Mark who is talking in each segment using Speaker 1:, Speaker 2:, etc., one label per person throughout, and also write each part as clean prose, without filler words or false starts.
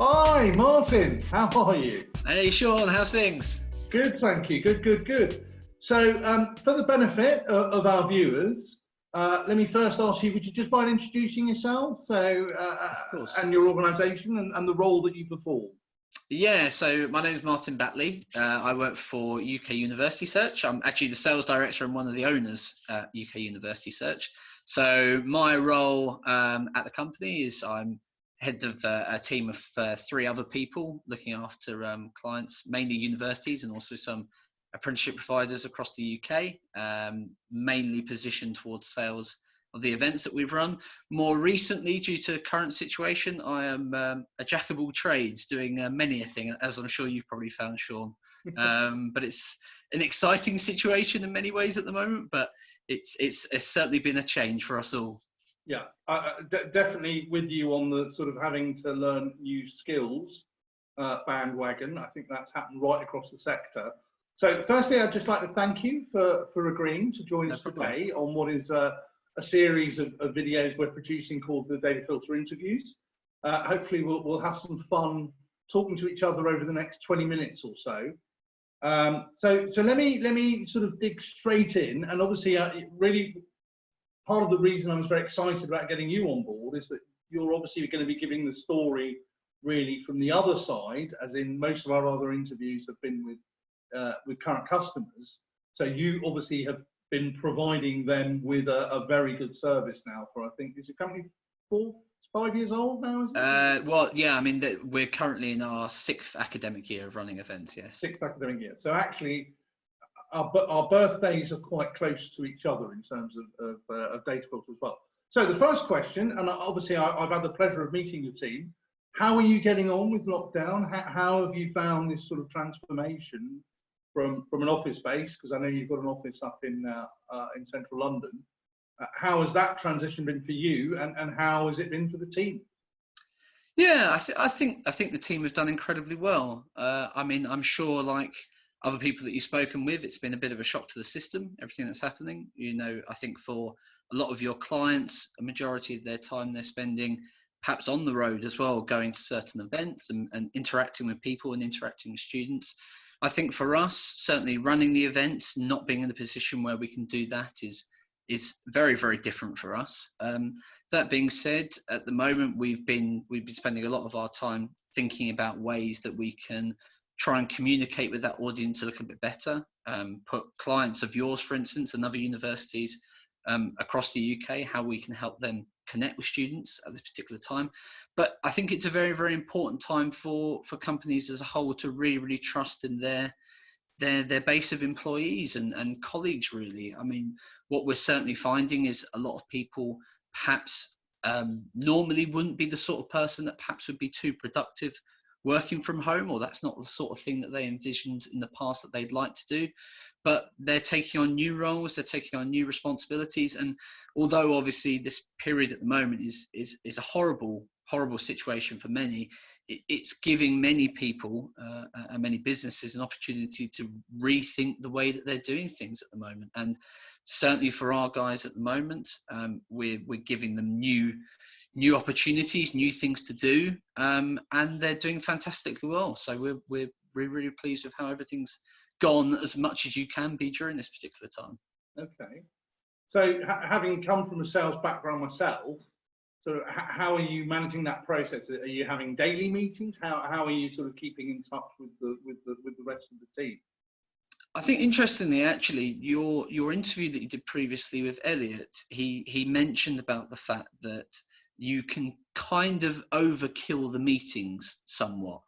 Speaker 1: Hi, Martin. How are you?
Speaker 2: Hey, Sean, how's things?
Speaker 1: Good, thank you. Good. So, for the benefit of our viewers, let me first ask you, would you just mind introducing yourself? So,
Speaker 2: Of course.
Speaker 1: and your organisation and the role that you perform.
Speaker 2: Yeah, so my name is Martin Batley. I work for UK University Search. I'm actually the sales director and one of the owners at UK University Search. So my role at the company is I'm head of a team of 3 other people looking after clients, mainly universities and also some apprenticeship providers across the UK, mainly positioned towards sales of the events that we've run. More recently, due to current situation, I am a jack of all trades, doing many a thing, as I'm sure you've probably found, Sean. But it's an exciting situation in many ways at the moment, but it's certainly been a change for us all.
Speaker 1: Yeah, definitely with you on the sort of having to learn new skills bandwagon. I think that's happened right across the sector. So firstly, I'd just like to thank you for agreeing to join us today on what is a series of videos we're producing called the Datafiltr interviews. Hopefully we'll have some fun talking to each other over the next 20 minutes or so. So let me sort of dig straight in, and obviously really part of the reason I was very excited about getting you on board is that you're obviously going to be giving the story really from the other side, as in most of our other interviews have been with current customers. So you obviously have been providing them with a very good service now for, I think, is your company 5 years old now, is it?
Speaker 2: Well, yeah, I mean, we're currently in our 6th academic year of running events, yes.
Speaker 1: 6th academic year. So actually, our birthdays are quite close to each other in terms of Datafiltr as well. So the first question, and obviously I've had the pleasure of meeting your team. How are you getting on with lockdown? How have you found this sort of transformation from an office base, because I know you've got an office up in central London. How has that transition been for you, and how has it been for the team?
Speaker 2: Yeah, I think the team has done incredibly well. I mean, I'm sure, like other people that you've spoken with, it's been a bit of a shock to the system, everything that's happening. You know, I think for a lot of your clients, a majority of their time they're spending perhaps on the road as well, going to certain events and interacting with people and interacting with students. I think for us, certainly running the events, not being in the position where we can do that is very, very different for us. That being said, at the moment we've been spending a lot of our time thinking about ways that we can try and communicate with that audience a little bit better. Put clients of yours, for instance, and other universities across the UK, how we can help them connect with students at this particular time. But I think it's a very, very important time for companies as a whole to really trust in their base of employees and colleagues, really. I mean, what we're certainly finding is a lot of people perhaps normally wouldn't be the sort of person that perhaps would be too productive working from home, or that's not the sort of thing that they envisioned in the past that they'd like to do. But they're taking on new roles, they're taking on new responsibilities, and although obviously this period at the moment is a horrible situation for many, it's giving many people and many businesses an opportunity to rethink the way that they're doing things at the moment. And certainly for our guys at the moment, we're giving them new opportunities, new things to do, and they're doing fantastically well. So we're really pleased with how everything's gone, as much as you can be during this particular time.
Speaker 1: Okay. So having come from a sales background myself, so how are you managing that process? Are you having daily meetings? How are you sort of keeping in touch with the rest of the team?
Speaker 2: I think interestingly, actually, your interview that you did previously with Elliot, he mentioned about the fact that you can kind of overkill the meetings somewhat.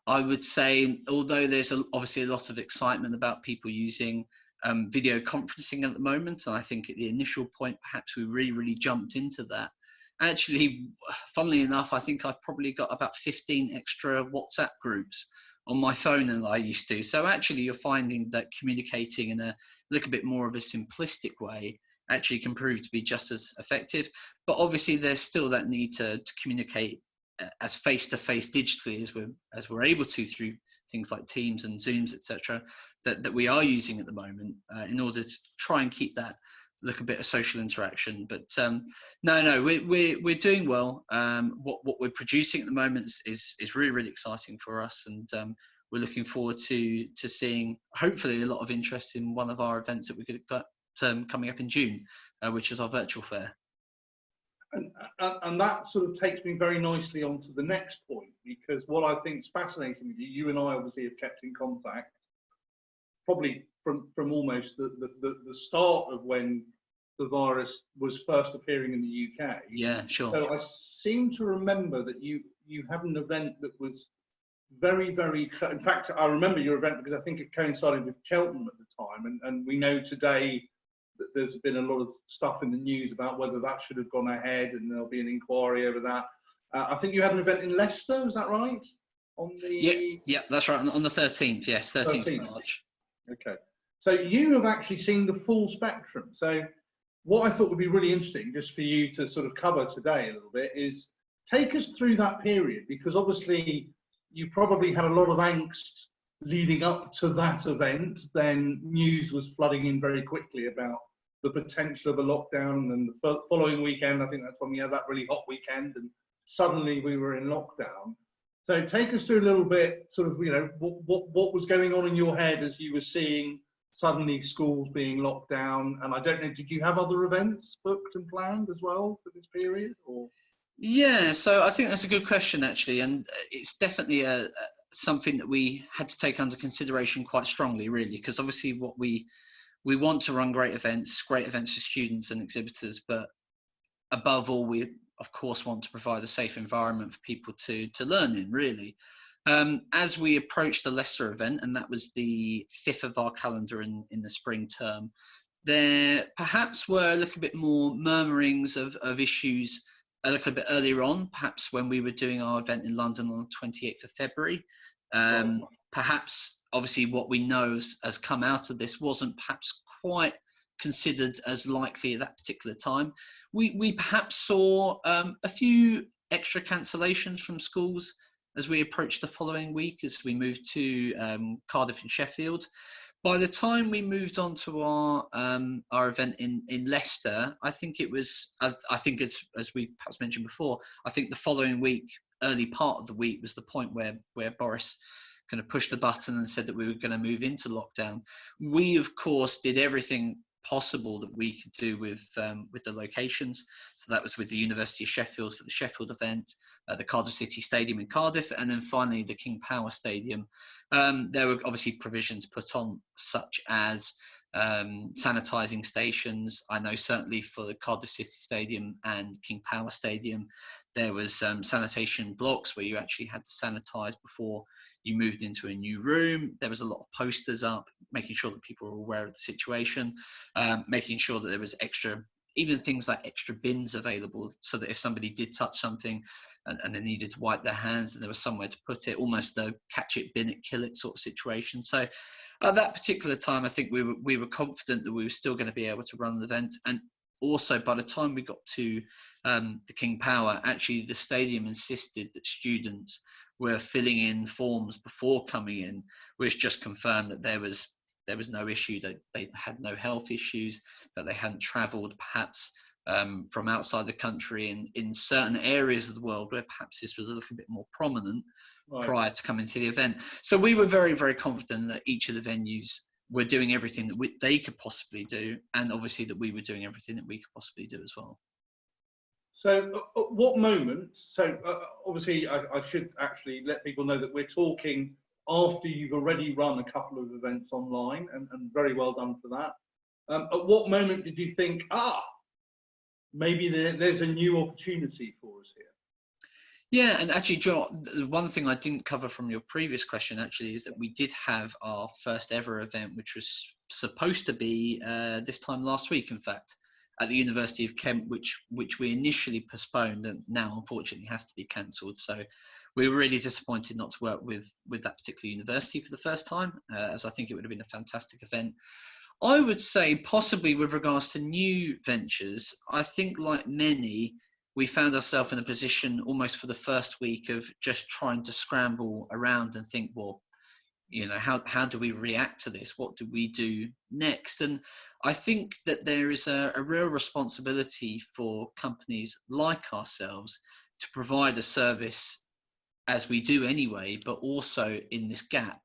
Speaker 2: I would say, although there's obviously a lot of excitement about people using video conferencing at the moment, and I think at the initial point, perhaps we really jumped into that. Actually, funnily enough, I think I've probably got about 15 extra WhatsApp groups on my phone than I used to. So actually, you're finding that communicating in a little bit more of a simplistic way actually can prove to be just as effective. But obviously, there's still that need to communicate as face-to-face digitally as we're able to through things like Teams and Zooms, etc., that we are using at the moment in order to try and keep that look a bit of social interaction. But no, we're doing well. What we're producing at the moment is really, really exciting for us, and we're looking forward to seeing hopefully a lot of interest in one of our events that we've got coming up in June, which is our virtual fair.
Speaker 1: And that sort of takes me very nicely on to the next point, because what I think is fascinating with you, you and I obviously have kept in contact, probably from almost the start of when the virus was first appearing in the UK.
Speaker 2: Yeah, sure.
Speaker 1: So I seem to remember that you had an event that was very, very, in fact, I remember your event because I think it coincided with Cheltenham at the time, and we know today that there's been a lot of stuff in the news about whether that should have gone ahead, and there'll be an inquiry over that. I think you had an event in Leicester, is that right? On the
Speaker 2: yeah, that's right. On the 13th, yes, 13th of March.
Speaker 1: Okay, so you have actually seen the full spectrum. So what I thought would be really interesting, just for you to sort of cover today a little bit, is take us through that period, because obviously you probably had a lot of angst leading up to that event. Then news was flooding in very quickly about the potential of a lockdown, and then the following weekend, I think that's when we had that really hot weekend, and suddenly we were in lockdown. So take us through a little bit, sort of, you know, what was going on in your head as you were seeing suddenly schools being locked down. And I don't know, did you have other events booked and planned as well for this period, or?
Speaker 2: Yeah, so I think that's a good question, actually, and it's definitely something that we had to take under consideration quite strongly, really, because obviously what we want to run great events for students and exhibitors, but above all, we of course want to provide a safe environment for people to learn in, really. As we approached the Leicester event, and that was the 5th of our calendar in the spring term, there perhaps were a little bit more murmurings of issues a little bit earlier on, perhaps when we were doing our event in London on the 28th of February. Perhaps, obviously, what we know has come out of this wasn't perhaps quite considered as likely at that particular time. We perhaps saw a few extra cancellations from schools as we approached the following week, as we moved to Cardiff and Sheffield. By the time we moved on to our event in Leicester, I think it was, I think as we perhaps mentioned before, I think the following week, early part of the week, was the point where Boris kind of pushed the button and said that we were going to move into lockdown. We, of course, did everything possible that we could do with the locations. So that was with the University of Sheffield for the Sheffield event, the Cardiff City Stadium in Cardiff, and then finally the King Power Stadium. There were obviously provisions put on, such as sanitising stations. I know certainly for the Cardiff City Stadium and King Power Stadium, there was sanitation blocks where you actually had to sanitise before you moved into a new room. There was a lot of posters up, making sure that people were aware of the situation, making sure that there was even things like extra bins available, so that if somebody did touch something and they needed to wipe their hands, and there was somewhere to put it, almost a catch it, bin it, kill it sort of situation. So at that particular time, I think we were confident that we were still going to be able to run the event. And also, by the time we got to the King Power, actually the stadium insisted that students were filling in forms before coming in, which just confirmed that there was no issue, that they had no health issues, that they hadn't travelled perhaps from outside the country in certain areas of the world where perhaps this was a little bit more prominent prior to coming to the event. So we were very, very confident that each of the venues were doing everything that they could possibly do, and obviously that we were doing everything that we could possibly do as well.
Speaker 1: So at what moment, obviously I should actually let people know that we're talking after you've already run a couple of events online, and very well done for that. At what moment did you think, maybe there's a new opportunity for us here?
Speaker 2: Yeah, and actually, Joe, the one thing I didn't cover from your previous question actually is that we did have our first ever event, which was supposed to be this time last week, in fact, at the University of Kent, which we initially postponed and now unfortunately has to be cancelled. So we were really disappointed not to work with that particular university for the first time, as I think it would have been a fantastic event. I would say possibly with regards to new ventures, I think like many, we found ourselves in a position almost for the first week of just trying to scramble around and think, well, you know, how do we react to this? What do we do next? And I think that there is a real responsibility for companies like ourselves to provide a service as we do anyway, but also in this gap.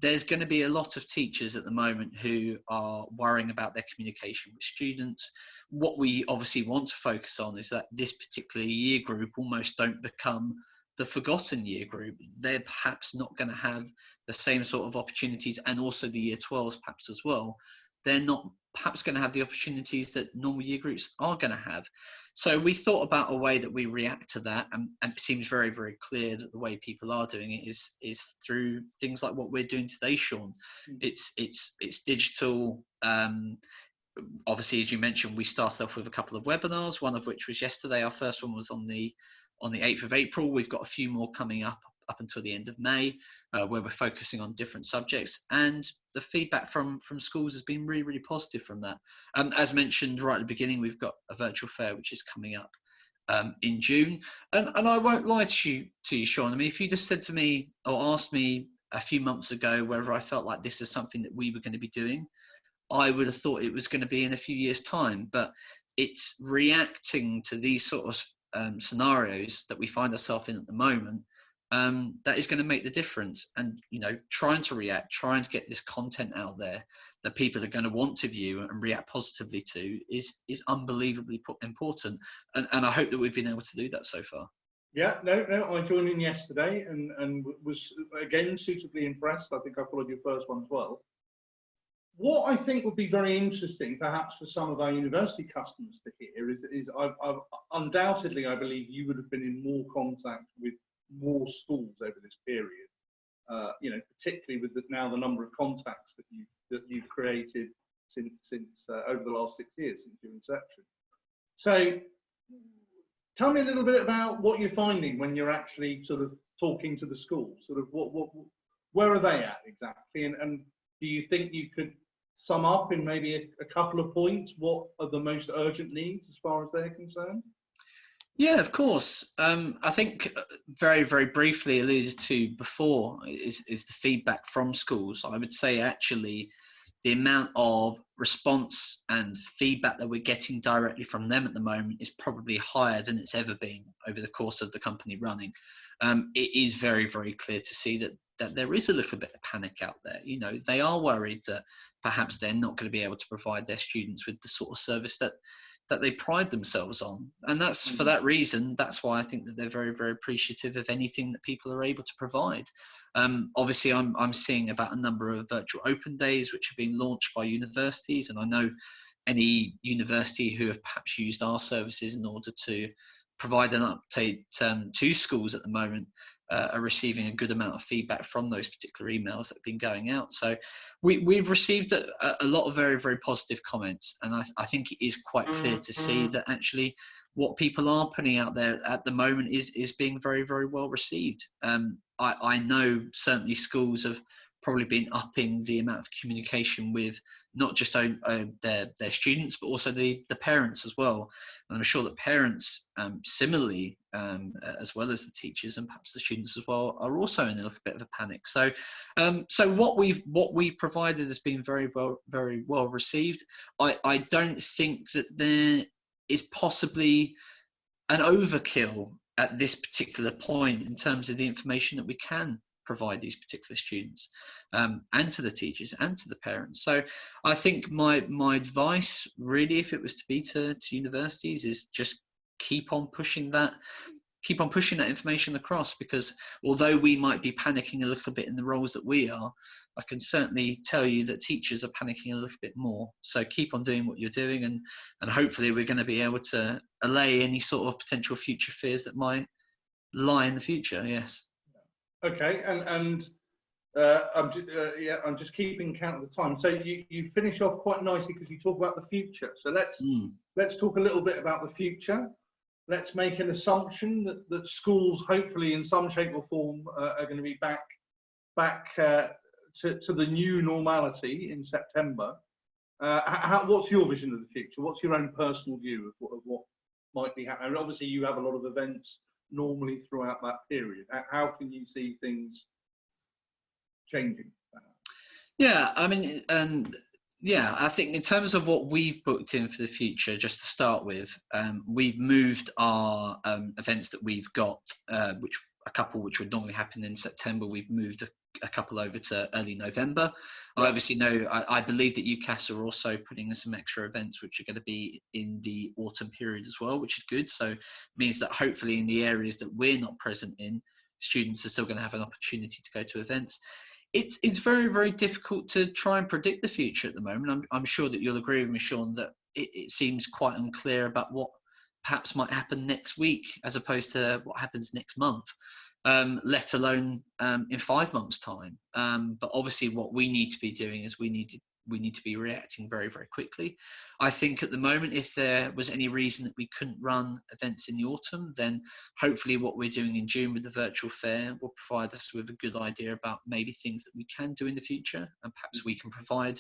Speaker 2: There's going to be a lot of teachers at the moment who are worrying about their communication with students. What we obviously want to focus on is that this particular year group almost don't become the forgotten year group. They're perhaps not going to have the same sort of opportunities, and also the year 12s perhaps as well. They're not perhaps going to have the opportunities that normal year groups are going to have. So we thought about a way that we react to that, and it seems very, very clear that the way people are doing it is through things like what we're doing today, Sean. It's digital. Obviously, as you mentioned, we started off with a couple of webinars, one of which was yesterday. Our first one was on the 8th of April. We've got a few more coming up until the end of May, where we're focusing on different subjects, and the feedback from schools has been really, really positive from that. As mentioned right at the beginning, we've got a virtual fair which is coming up in June, and I won't lie to you, Sean. I mean, if you just said to me or asked me a few months ago whether I felt like this is something that we were going to be doing, I would have thought it was going to be in a few years' time. But it's reacting to these sort of scenarios that we find ourselves in at the moment that is going to make the difference. And, you know, trying to react, trying to get this content out there that people are going to want to view and react positively to is unbelievably important. And I hope that we've been able to do that so far.
Speaker 1: Yeah, no, I joined in yesterday and was again suitably impressed. I think I followed your first one as well. What I think would be very interesting, perhaps for some of our university customers to hear, is I've undoubtedly, I believe you would have been in more contact with more schools over this period. You know, particularly with now the number of contacts that you've created since over the last 6 years since your inception. So, tell me a little bit about what you're finding when you're actually sort of talking to the schools. Sort of where are they at exactly, and do you think you could sum up in maybe a couple of points what are the most urgent needs as far as they're concerned?
Speaker 2: Yeah, of course. I think very, very briefly alluded to before is the feedback from schools. I would say actually the amount of response and feedback that we're getting directly from them at the moment is probably higher than it's ever been over the course of the company running. It is very, very clear to see that there is a little bit of panic out there. You know, they are worried that perhaps they're not going to be able to provide their students with the sort of service that they pride themselves on. And that's for that reason, that's why I think that they're very, very appreciative of anything that people are able to provide. Obviously, I'm seeing about a number of virtual open days which are being launched by universities, and I know any university who have perhaps used our services in order to provide an update to schools at the moment are receiving a good amount of feedback from those particular emails that have been going out. So we've received a lot of very, very positive comments, and I think it is quite clear to see that actually what people are putting out there at the moment is being very, very well received. I know certainly schools have probably been upping the amount of communication with not just their students, but also the parents as well. And I'm sure that parents similarly, as well as the teachers and perhaps the students as well, are also in a little bit of a panic. So what we've provided has been very well received. I don't think that there is possibly an overkill at this particular point in terms of the information that we can provide these particular students and to the teachers and to the parents. So I think my advice really, if it was to be to universities, is just keep on pushing that information across, because although we might be panicking a little bit in the roles that we are, I can certainly tell you that teachers are panicking a little bit more. So keep on doing what you're doing, and hopefully we're going to be able to allay any sort of potential future fears that might lie in the future. Yes.
Speaker 1: Okay, and I'm just keeping count of the time. So you finish off quite nicely because you talk about the future. So let's talk a little bit about the future. Let's make an assumption that schools, hopefully in some shape or form, are going to be back to the new normality in September. What's your vision of the future? What's your own personal view of what might be happening? I mean, obviously, you have a lot of events normally throughout that period. How can you see things changing?
Speaker 2: Yeah, I mean, and yeah, I think in terms of what we've booked in for the future, just to start with, we've moved our events that we've got, which would normally happen in September, we've moved a couple over to early November.
Speaker 1: Yeah.
Speaker 2: I obviously know, I believe that UCAS are also putting in some extra events which are going to be in the autumn period as well, which is good. So it means that hopefully in the areas that we're not present in, students are still going to have an opportunity to go to events. It's very, very difficult to try and predict the future at the moment. I'm sure that you'll agree with me, Sean, that it seems quite unclear about what perhaps might happen next week as opposed to what happens next month, let alone in 5 months' time. But obviously what we need to be doing is we need to be reacting very, very quickly. I think at the moment, if there was any reason that we couldn't run events in the autumn, then hopefully what we're doing in June with the virtual fair will provide us with a good idea about maybe things that we can do in the future, and perhaps we can provide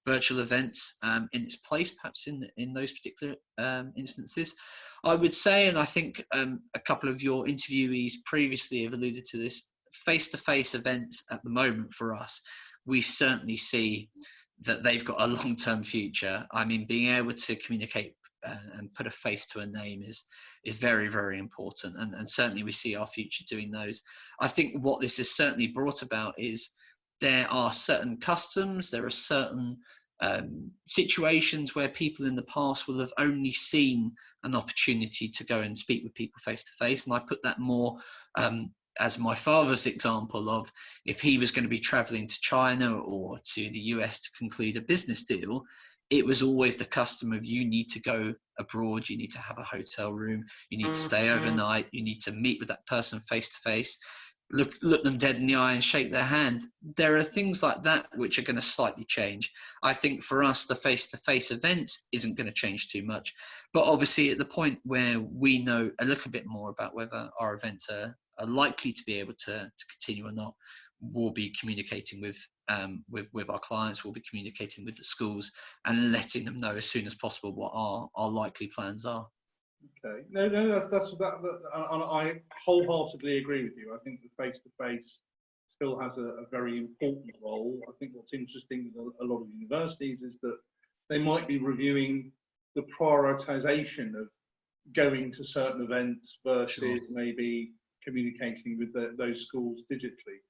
Speaker 2: virtual events in its place, perhaps in those particular instances. I would say, and I think a couple of your interviewees previously have alluded to this, face-to-face events at the moment for us, we certainly see that they've got a long-term future. I mean, being able to communicate and put a face to a name is very, very important. And certainly we see our future doing those. I think what this has certainly brought about is there are certain customs, there are certain situations where people in the past will have only seen an opportunity to go and speak with people face to face. And I put that more as my father's example of if he was going to be traveling to China or to the US to conclude a business deal, it was always the custom of you need to go abroad, you need to have a hotel room, you need to stay overnight, you need to meet with that person face to face, look them dead in the eye and shake their hand. There are things like that which are going to slightly change. I think for us, the face-to-face events isn't going to change too much. But obviously at the point where we know a little bit more about whether our events are likely to be able to continue or not, we'll be communicating with our clients, we'll be communicating with the schools and letting them know as soon as possible what our likely plans are.
Speaker 1: Okay, no, I wholeheartedly agree with you. I think the face-to-face still has a very important role. I think what's interesting with a lot of universities is that they might be reviewing the prioritization of going to certain events versus maybe communicating with those schools digitally.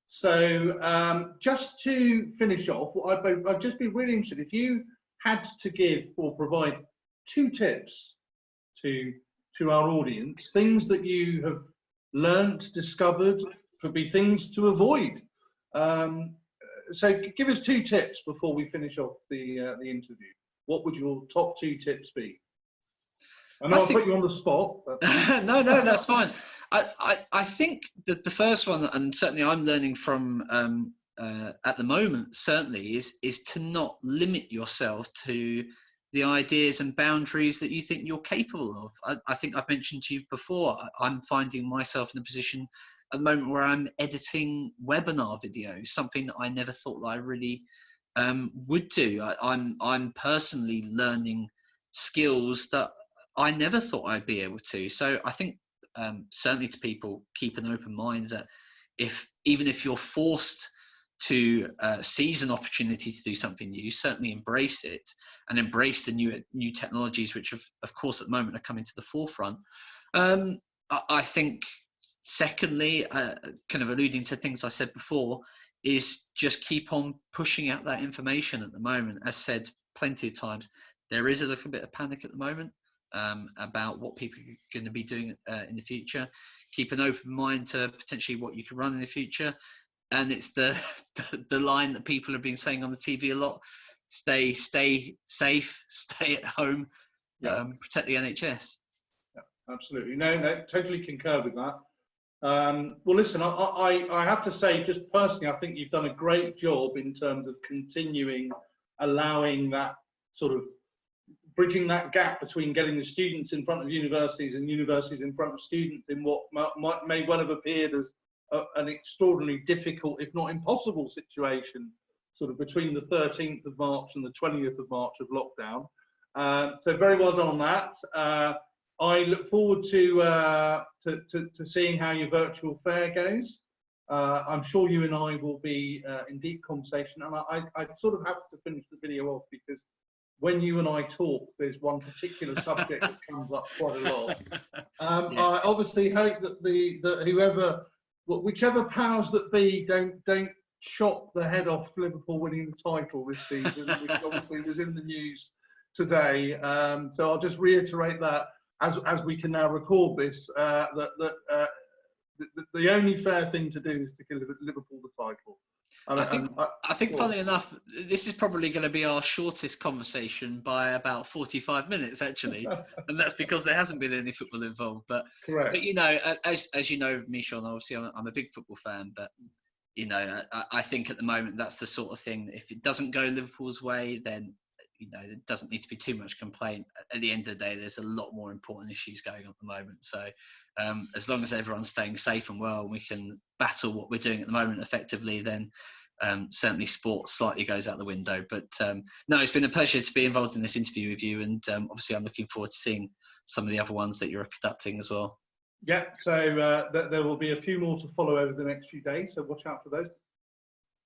Speaker 1: So just to finish off, I'd just be really interested if you had to give or provide 2 tips to our audience, things that you have learnt, discovered, could be things to avoid. So give us 2 tips before we finish off the interview. What would your top 2 tips be? I know I'll put you on the spot. But...
Speaker 2: no, that's fine. I think that the first one, and certainly I'm learning from at the moment, certainly is to not limit yourself to the ideas and boundaries that you think you're capable of. I think I've mentioned to you before, I'm finding myself in a position at the moment where I'm editing webinar videos, something that I never thought that I really would do. I'm personally learning skills that I never thought I'd be able to. So I think certainly to people, keep an open mind that even if you're forced to seize an opportunity to do something new, certainly embrace it and embrace the new technologies, which of course at the moment are coming to the forefront. I think secondly, kind of alluding to things I said before, is just keep on pushing out that information at the moment. As said plenty of times, there is a little bit of panic at the moment about what people are going to be doing in the future. Keep an open mind to potentially what you can run in the future. And it's the line that people have been saying on the TV a lot: stay safe, stay at home, protect the NHS.
Speaker 1: Yeah, absolutely. No, totally concur with that. Well, listen, I have to say, just personally, I think you've done a great job in terms of continuing, allowing that sort of bridging that gap between getting the students in front of universities and universities in front of students in what may well have appeared as an extraordinarily difficult, if not impossible, situation, sort of between the 13th of March and the 20th of March of lockdown. So very well done on that. I look forward to seeing how your virtual fair goes. I'm sure you and I will be in deep conversation, and I sort of have to finish the video off because when you and I talk, there's one particular subject that comes up quite a lot. Yes. I obviously hope that whichever powers that be don't chop the head off Liverpool winning the title this season, which obviously was in the news today. So I'll just reiterate that as we can now record this, the only fair thing to do is to give Liverpool the title.
Speaker 2: I think funny enough, this is probably going to be our shortest conversation by about 45 minutes, actually. And that's because there hasn't been any football involved. But,
Speaker 1: correct.
Speaker 2: But you know, as you know, me, Sean, obviously I'm a big football fan. But, you know, I think at the moment that's the sort of thing that if it doesn't go Liverpool's way, then, you know, there doesn't need to be too much complaint. At the end of the day, there's a lot more important issues going on at the moment. So as long as everyone's staying safe and well, and we can battle what we're doing at the moment effectively, then certainly sport slightly goes out the window. But no, it's been a pleasure to be involved in this interview with you. And obviously I'm looking forward to seeing some of the other ones that you're conducting as well.
Speaker 1: Yeah, so there will be a few more to follow over the next few days. So watch out for those.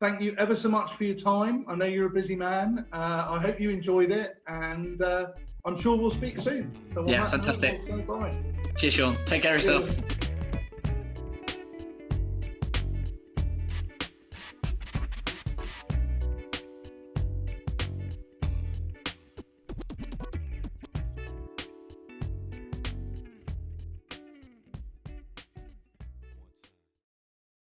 Speaker 1: Thank you ever so much for your time. I know you're a busy man. I hope you enjoyed it, and I'm sure we'll speak soon. So
Speaker 2: yeah, fantastic.
Speaker 1: Bye.
Speaker 2: Cheers, Sean. Take care of yourself.